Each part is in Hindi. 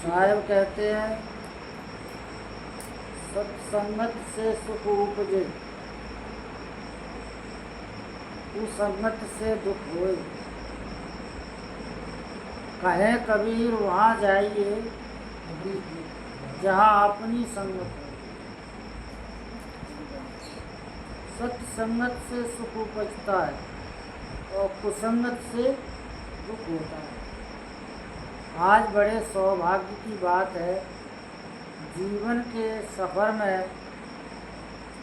साहब कहते हैं सत्संगत से सुख उपजे, कुसंगत से दुख होए। कहे कबीर वहाँ जाइए जहाँ अपनी संगत हो। सत्संगत से सुख उपजता है और कुसंगत से दुख होता है। आज बड़े सौभाग्य की बात है, जीवन के सफ़र में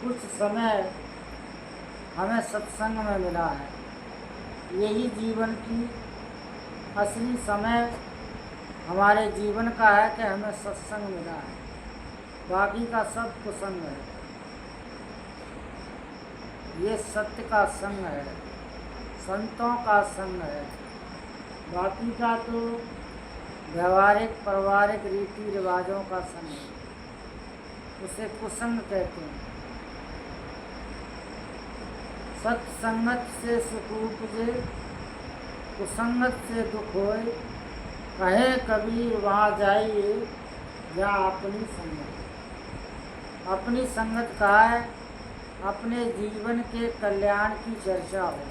कुछ समय हमें सत्संग में मिला है। यही जीवन की असली समय हमारे जीवन का है कि हमें सत्संग मिला है, बाकी का सब कुसंग है। ये सत्य का संग है, संतों का संग है, बाकी का तो व्यवहारिक पारिवारिक रीति रिवाजों का संग है, उसे कुसंग कहते हैं। सत्संगत से सुख उपजे, कुसंगत से दुख होए। कहे कबीर वहाँ जाइए या अपनी संगत। अपनी संगत कहा है, अपने जीवन के कल्याण की चर्चा हो,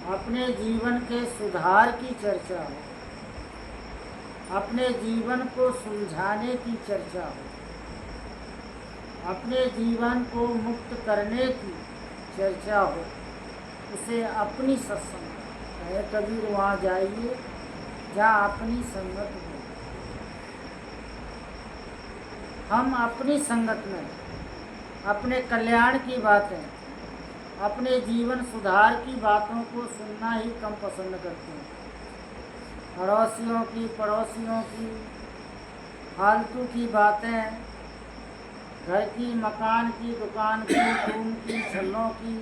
अपने जीवन के सुधार की चर्चा हो, अपने जीवन को सुलझाने की चर्चा हो, अपने जीवन को मुक्त करने की चर्चा हो, उसे अपनी सत्संग है। कबीर वहाँ जाइए जहाँ अपनी संगत हो। हम अपनी संगत में अपने कल्याण की बातें, अपने जीवन सुधार की बातों को सुनना ही कम पसंद करते हैं। पड़ोसियों की पड़ोसियों की फालतू की बातें, घर की मकान की दुकान की धूम की छल्लों की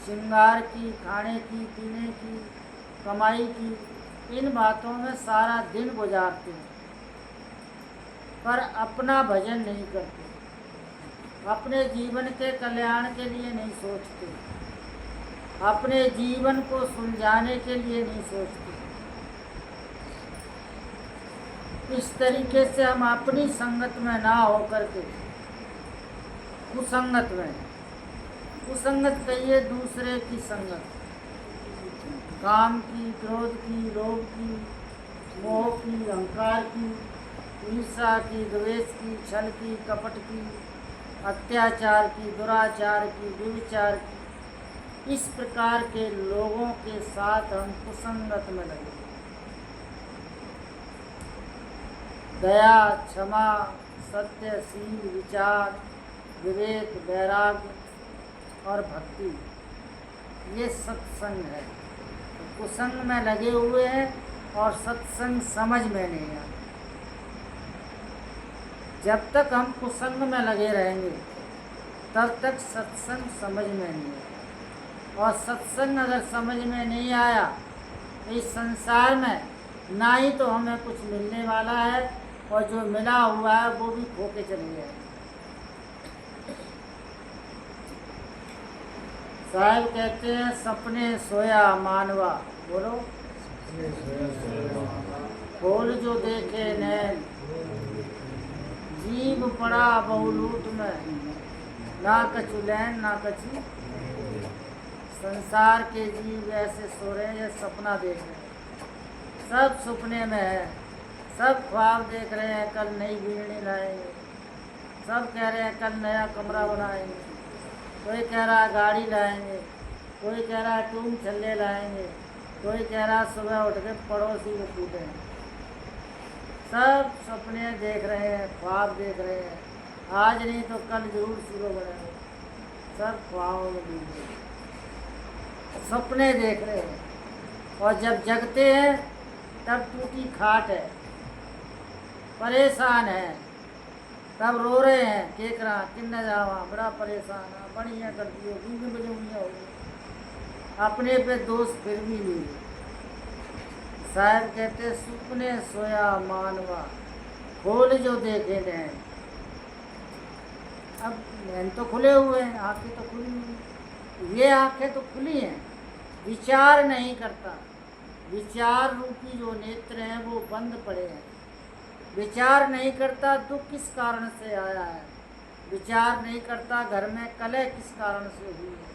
श्रृंगार की खाने की पीने की कमाई की, इन बातों में सारा दिन गुजारते हैं, पर अपना भजन नहीं करते, अपने जीवन के कल्याण के लिए नहीं सोचते, अपने जीवन को सुलझाने के लिए नहीं सोचते। इस तरीके से हम अपनी संगत में ना होकर के कुसंगत में, कुसंगत कहिए दूसरे की संगत, काम की, क्रोध की, लोभ की, मोह की, अहंकार की, ईर्ष्या की, द्वेष की, छल की, कपट की, अत्याचार की, दुराचार की, व्यभिचार की, इस प्रकार के लोगों के साथ हम कुसंगत में लगे। दया, क्षमा, सत्य, शील, विचार, विवेक, वैराग्य और भक्ति, ये सत्संग है। तो कुसंग में लगे हुए हैं और सत्संग समझ में नहीं आता। जब तक हम कुसंग में लगे रहेंगे तब तक सत्संग समझ में नहीं आया, और सत्संग अगर समझ में नहीं आया तो इस संसार में ना ही तो हमें कुछ मिलने वाला है, और जो मिला हुआ है वो भी खो के चले गए। साहब कहते हैं सपने सोया मानवा, बोलो, खोल जो देखे नैन, जीव पड़ा बहुलूट में, ना कछु लैन ना कछु। संसार के जीव ऐसे सो रहे हैं, सपना देख रहे हैं, सब सपने में है, सब ख्वाब देख रहे हैं, कल नई बीड़ी लाएंगे, सब कह रहे हैं कल नया कमरा बनाएंगे, कोई कह रहा है गाड़ी लाएंगे, कोई कह रहा है टूम छल्ले लाएंगे, कोई कह रहा है सुबह उठ के पड़ोसी को कूटेंगे। सब सपने देख रहे हैं, ख्वाब देख रहे हैं, आज नहीं तो कल जरूर सूरज बनेगा, सब ख्वाबों में डूब गए, सपने देख रहे हैं। और जब जगते हैं तब टूटी खाट है, परेशान है, तब रो रहे हैं, केकरा किन्ना जावा, बड़ा परेशान है, बढ़िया कर दिए, बीवी बजूंगियाँ हो गई, अपने पे दोष फिर भी नहीं। साहब कहते सुपने सोया मानवा, खोल जो देखे नैन। अब नैन तो खुले हुए हैं, आंखें तो खुली हुई, ये आंखें तो खुली हैं, विचार नहीं करता, विचार रूपी जो नेत्र हैं वो बंद पड़े हैं। विचार नहीं करता दुख किस कारण से आया है, विचार नहीं करता घर में कलह किस कारण से हुई है,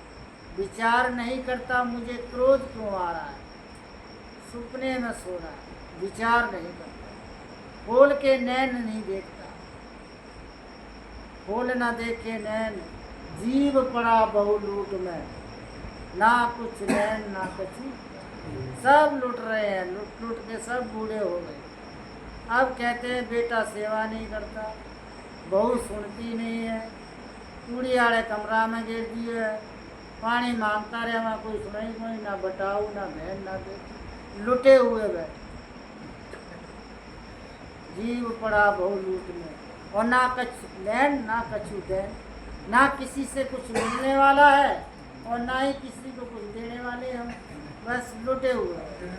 विचार नहीं करता मुझे क्रोध क्यों आ रहा है, सपने में सो रहा है, विचार नहीं करता। खोल के नैन नहीं देखता, खोल न देखे नैन, जीव पड़ा बहु लूट में, ना कुछ नैन ना कछु, सब लुट रहे हैं, लुट लुट के सब बूढ़े हो गए। अब कहते हैं बेटा सेवा नहीं करता, बहू सुनती नहीं है, कूड़ी आड़े कमरा में गिर दिए है, पानी मांगता रहे वहाँ कोई सुनाई कोई ना, बटाऊ ना बहन ना बेटी, लुटे हुए बैठे। जीव पड़ा बहु लूट में, और ना कछु लैन ना कछु दैन, ना किसी से कुछ मिलने वाला है और ना ही किसी को कुछ देने वाले हम, बस लुटे हुए हैं।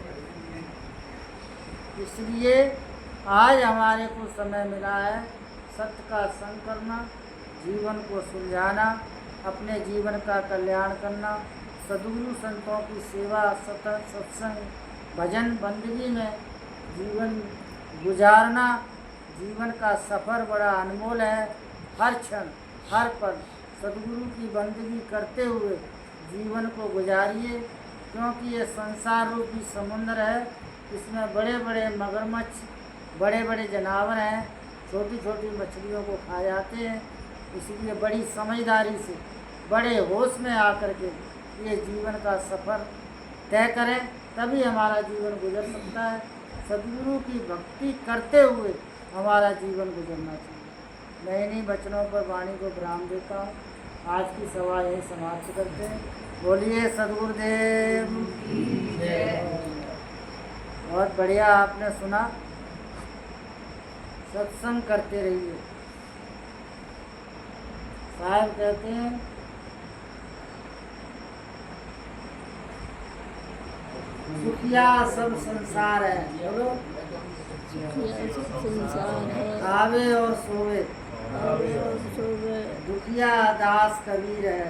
इसलिए आज हमारे को समय मिला है सत्य का संग करना, जीवन को सुलझाना, अपने जीवन का कल्याण करना, सद्गुरु संतों की सेवा, सतत सत्संग, भजन बंदगी में जीवन गुजारना। जीवन का सफ़र बड़ा अनमोल है। हर क्षण हर पल सद्गुरु की बंदगी करते हुए जीवन को गुजारिए, क्योंकि ये संसार रूपी समुद्र है, इसमें बड़े बड़े मगरमच्छ, बड़े बड़े जानवर हैं, छोटी छोटी मछलियों को खा जाते हैं। इसलिए बड़ी समझदारी से, बड़े होश में आकर के ये जीवन का सफ़र तय करें, तभी हमारा जीवन गुजर सकता है। सद्गुरु की भक्ति करते हुए हमारा जीवन गुजरना चाहिए। नए नए वचनों पर वाणी को विराम देता हूँ। आज की सभा यही समाप्त करते हैं। बोलिए सद्गुरुदेव की जय। बहुत बढ़िया आपने सुना, सत्संग करते रहिए। साहब कहते हैं सुखिया सब संसार है, बोलो खावे और सोवे, दुखिया दास कबीर है।